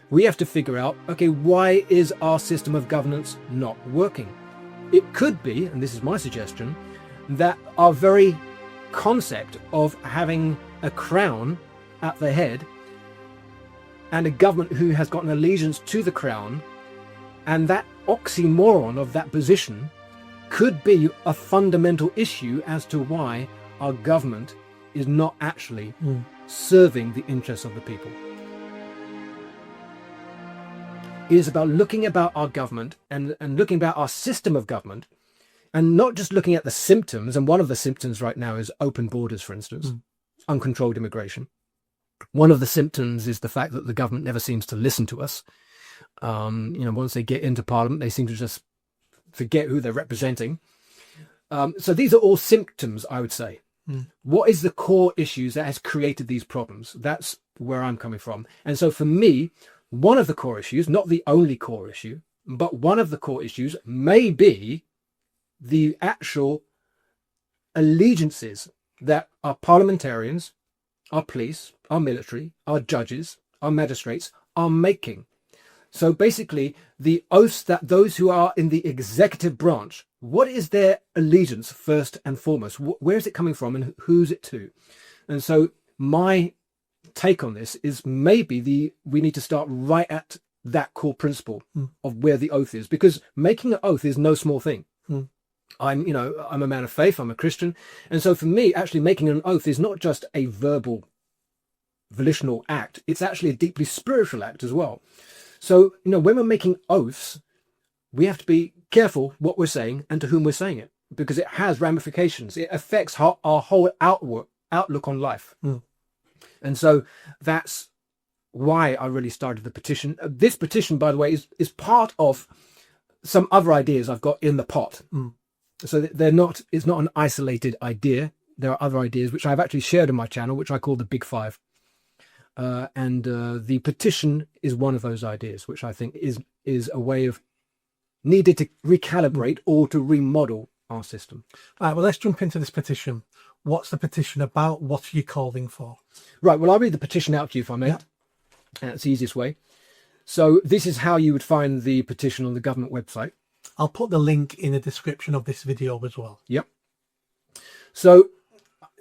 we have to figure out, okay, why is our system of governance not working? It could be, and this is my suggestion, that our very concept of having a crown at the head and a government who has got an allegiance to the crown, and that oxymoron of that position could be a fundamental issue as to why our government is not actually serving the interests of the people. It is about looking about our government and looking about our system of government, and not just looking at the symptoms. And one of the symptoms right now is open borders, for instance, uncontrolled immigration. One of the symptoms is the fact that the government never seems to listen to us. Once they get into Parliament, they seem to just forget who they're representing. So these are all symptoms, I would say. What is the core issues that has created these problems? That's where I'm coming from. And so for me, one of the core issues, not the only core issue, but one of the core issues may be the actual allegiances that our parliamentarians, our police, our military, our judges, our magistrates are making. So basically, the oaths that those who are in the executive branch, what is their allegiance first and foremost? Where is it coming from and who's it to? And so my take on this is maybe we need to start right at that core principle of where the oath is, because making an oath is no small thing. I'm a man of faith, I'm a Christian. And so for me, actually making an oath is not just a verbal, volitional act. It's actually a deeply spiritual act as well. So, when we're making oaths, we have to be careful what we're saying and to whom we're saying it, because it has ramifications. It affects our whole outlook on life. And so that's why I really started the petition. This petition, by the way, is part of some other ideas I've got in the pot. So it's not an isolated idea. There are other ideas which I've actually shared on my channel, which I call the Big Five. And the petition is one of those ideas, which I think is a way of needed to recalibrate or to remodel our system. All right, well, let's jump into this petition. What's the petition about? What are you calling for? Right, well, I'll read the petition out to you if I may. Yeah. That's the easiest way. So this is how you would find the petition on the government website. I'll put the link in the description of this video as well. Yep. So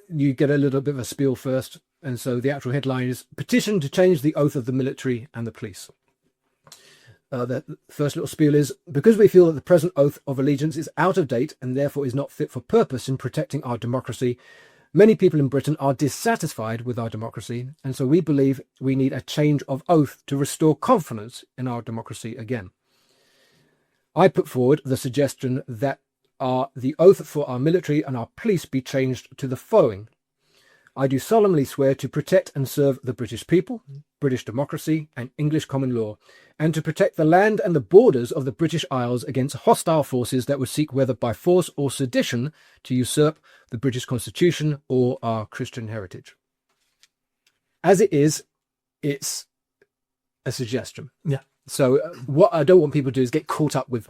you get a little bit of a spiel first. And so the actual headline is Petition to Change the Oath of the Military and the Police. The first little spiel is, because we feel that the present oath of allegiance is out of date and therefore is not fit for purpose in protecting our democracy, many people in Britain are dissatisfied with our democracy, and so we believe we need a change of oath to restore confidence in our democracy again. I put forward the suggestion that the oath for our military and our police be changed to the following. I do solemnly swear to protect and serve the British people, British democracy and English common law, and to protect the land and the borders of the British Isles against hostile forces that would seek, whether by force or sedition, to usurp the British Constitution or our Christian heritage. As it is, it's a suggestion. Yeah. So what I don't want people to do is get caught up with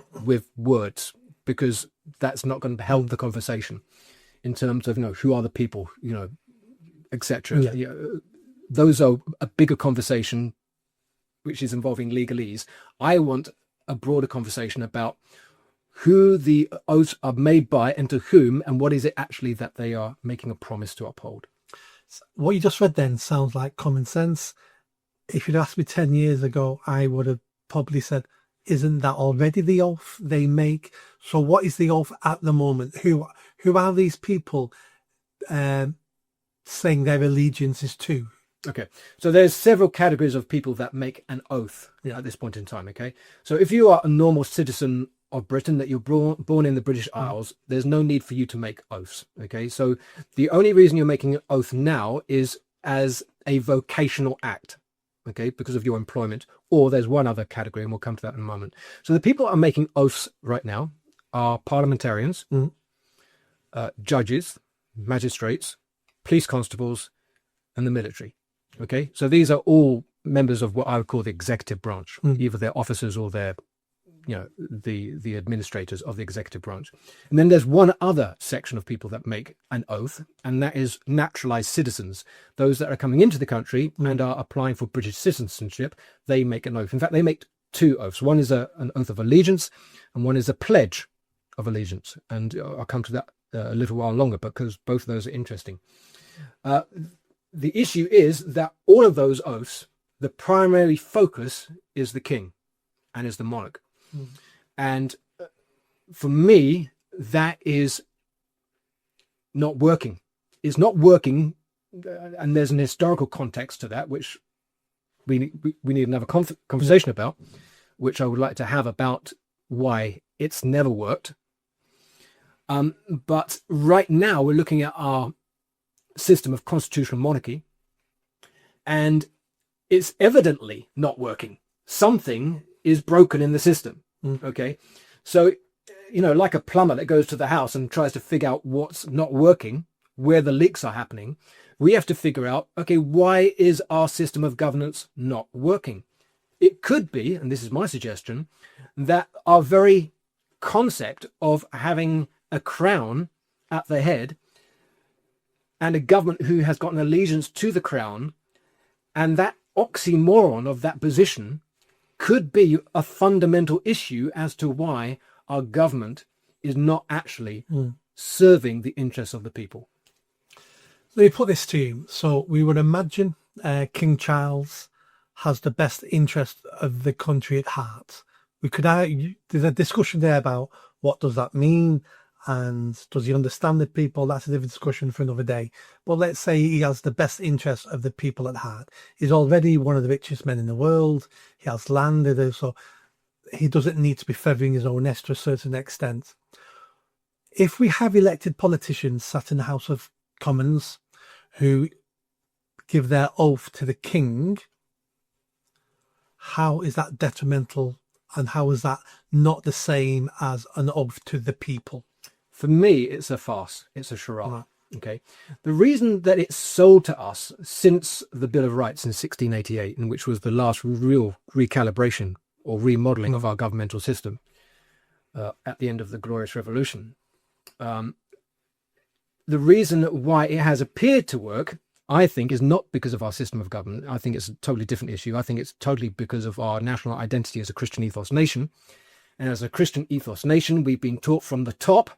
words, because that's not going to help the conversation in terms of, who are the people, etc. Yeah. Those are a bigger conversation, which is involving legalese. I want a broader conversation about who the oaths are made by and to whom, and what is it actually that they are making a promise to uphold. What you just read then sounds like common sense. If you'd asked me 10 years ago, I would have probably said, isn't that already the oath they make? So what is the oath at the moment? Who are these people saying their allegiances to? Okay, so there's several categories of people that make an oath at this point in time, okay? So if you are a normal citizen of Britain, that you're born in the British Isles, there's no need for you to make oaths, okay? So the only reason you're making an oath now is as a vocational act, okay, because of your employment, or there's one other category, and we'll come to that in a moment. So the people that are making oaths right now are parliamentarians, judges, magistrates, police constables, and the military. Okay, so these are all members of what I would call the executive branch. Either they're officers or they're the administrators of the executive branch. And then there's one other section of people that make an oath, and that is naturalized citizens. Those that are coming into the country and are applying for British citizenship, they make an oath. In fact, they make two oaths. One is an oath of allegiance, and one is a pledge of allegiance. And I'll come to that a little while longer, because both of those are interesting. The issue is that all of those oaths, the primary focus is the king and is the monarch. And for me, that is not working. It's not working, and there's an historical context to that, which we need another conversation about, which I would like to have about why it's never worked. But right now we're looking at our system of constitutional monarchy, and it's evidently not working. Something is broken in the system. Okay. So, like a plumber that goes to the house and tries to figure out what's not working, where the leaks are happening, we have to figure out, okay, why is our system of governance not working? It could be, and this is my suggestion, that our very concept of having a crown at the head and a government who has got an allegiance to the crown, and that oxymoron of that position could be a fundamental issue as to why our government is not actually serving the interests of the people. Let me put this to you. So we would imagine King Charles has the best interest of the country at heart. We could argue, there's a discussion there about what does that mean, and does he understand the people? That's a different discussion for another day. But let's say he has the best interest of the people at heart. He's already one of the richest men in the world. He has land, so he doesn't need to be feathering his own nest to a certain extent. If we have elected politicians sat in the House of Commons who give their oath to the king, how is that detrimental, and how is that not the same as an oath to the people? For me, it's a farce. It's a charade. Right. Okay. The reason that it's sold to us since the Bill of Rights in 1688, and which was the last real recalibration or remodeling of our governmental system at the end of the Glorious Revolution, the reason why it has appeared to work, I think, is not because of our system of government. I think it's a totally different issue. I think it's totally because of our national identity as a Christian ethos nation. And as a Christian ethos nation, we've been taught from the top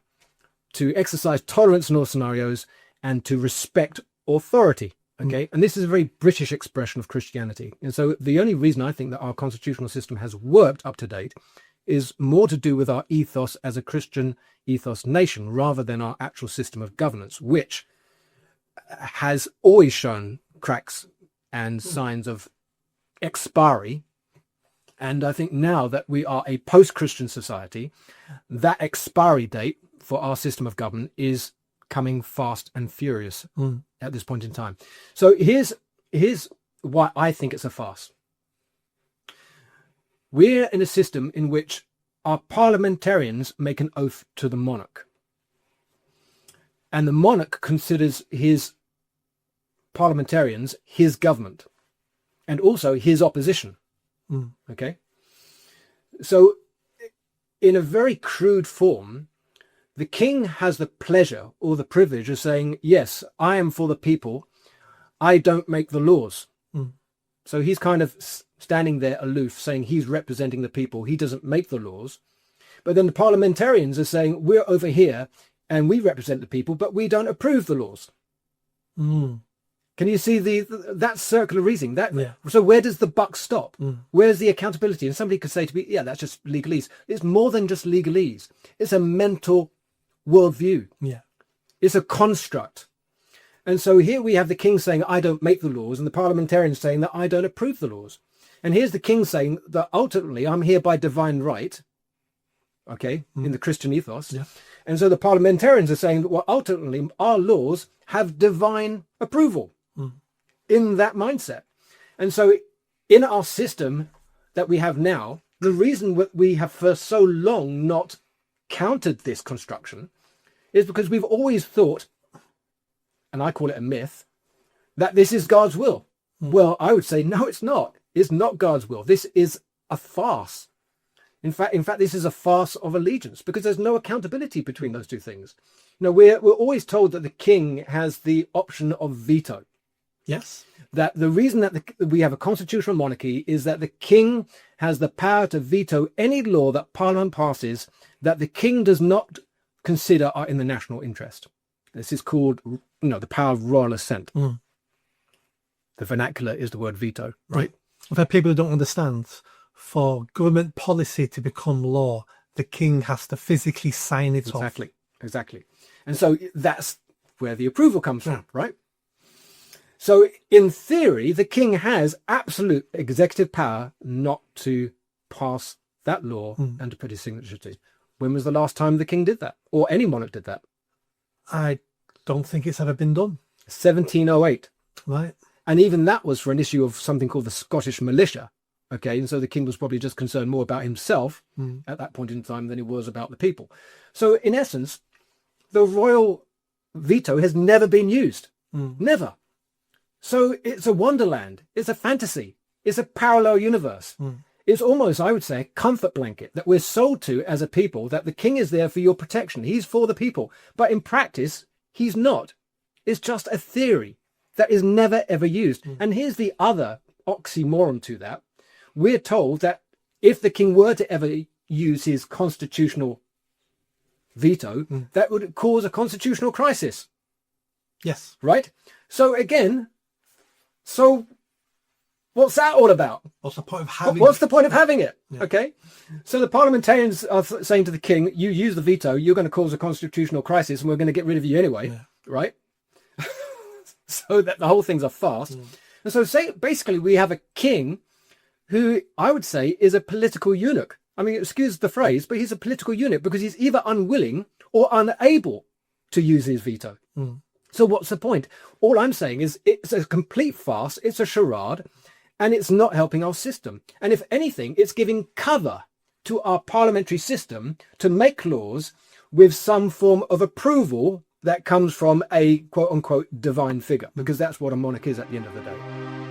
to exercise tolerance in all scenarios and to respect authority. Okay. And this is a very British expression of Christianity. And so the only reason I think that our constitutional system has worked up to date is more to do with our ethos as a Christian ethos nation, rather than our actual system of governance, which has always shown cracks and signs of expiry. And I think now that we are a post-Christian society, that expiry date for our system of government is coming fast and furious at this point in time. So here's why I think it's a farce. We're in a system in which our parliamentarians make an oath to the monarch. And the monarch considers his parliamentarians his government and also his opposition. Okay? So in a very crude form, the king has the pleasure or the privilege of saying, yes, I am for the people. I don't make the laws. So he's kind of standing there aloof, saying he's representing the people. He doesn't make the laws. But then the parliamentarians are saying, we're over here and we represent the people, but we don't approve the laws. Can you see that circular reasoning? So where does the buck stop? Where's the accountability? And somebody could say to me, yeah, that's just legalese. It's more than just legalese. It's a mental worldview. Yeah. It's a construct. And so here we have the king saying, I don't make the laws, and the parliamentarians saying that I don't approve the laws. And here's the king saying that ultimately I'm here by divine right, okay, in the Christian ethos. Yeah. And so the parliamentarians are saying that, well, ultimately our laws have divine approval in that mindset. And so in our system that we have now, the reason that we have for so long not countered this construction is because we've always thought, and I call it a myth, that this is God's will. Well, I would say, no, it's not. It's not God's will. This is a farce. In fact, this is a farce of allegiance because there's no accountability between those two things. We're always told that the king has the option of veto. Yes. That the reason that we have a constitutional monarchy is that the king has the power to veto any law that Parliament passes that the king does not consider are in the national interest. This is called, the power of royal assent. Mm. The vernacular is the word veto, right? For people who don't understand, for government policy to become law, the king has to physically sign it off. Exactly. And so that's where the approval comes from, right? So in theory, the king has absolute executive power not to pass that law and to put his signature to. When was the last time the king did that? Or any monarch did that? I don't think it's ever been done. 1708. Right. And even that was for an issue of something called the Scottish militia. Okay, and so the king was probably just concerned more about himself at that point in time than he was about the people. So in essence, the royal veto has never been used. Never. So it's a wonderland. It's a fantasy. It's a parallel universe. It's almost, I would say, a comfort blanket that we're sold to as a people, that the king is there for your protection. He's for the people. But in practice, he's not. It's just a theory that is never, ever used. And here's the other oxymoron to that. We're told that if the king were to ever use his constitutional veto, that would cause a constitutional crisis. Yes. Right? So again, what's that all about? What's the point of having it? What's the point of having it? Yeah. Okay. So the parliamentarians are saying to the king, you use the veto, you're going to cause a constitutional crisis and we're going to get rid of you anyway. Yeah. Right? So that the whole thing's a farce. And so basically we have a king who I would say is a political eunuch. I mean, excuse the phrase, but he's a political eunuch because he's either unwilling or unable to use his veto. So what's the point? All I'm saying is it's a complete farce. It's a charade and it's not helping our system. And if anything, it's giving cover to our parliamentary system to make laws with some form of approval that comes from a quote unquote divine figure, because that's what a monarch is at the end of the day.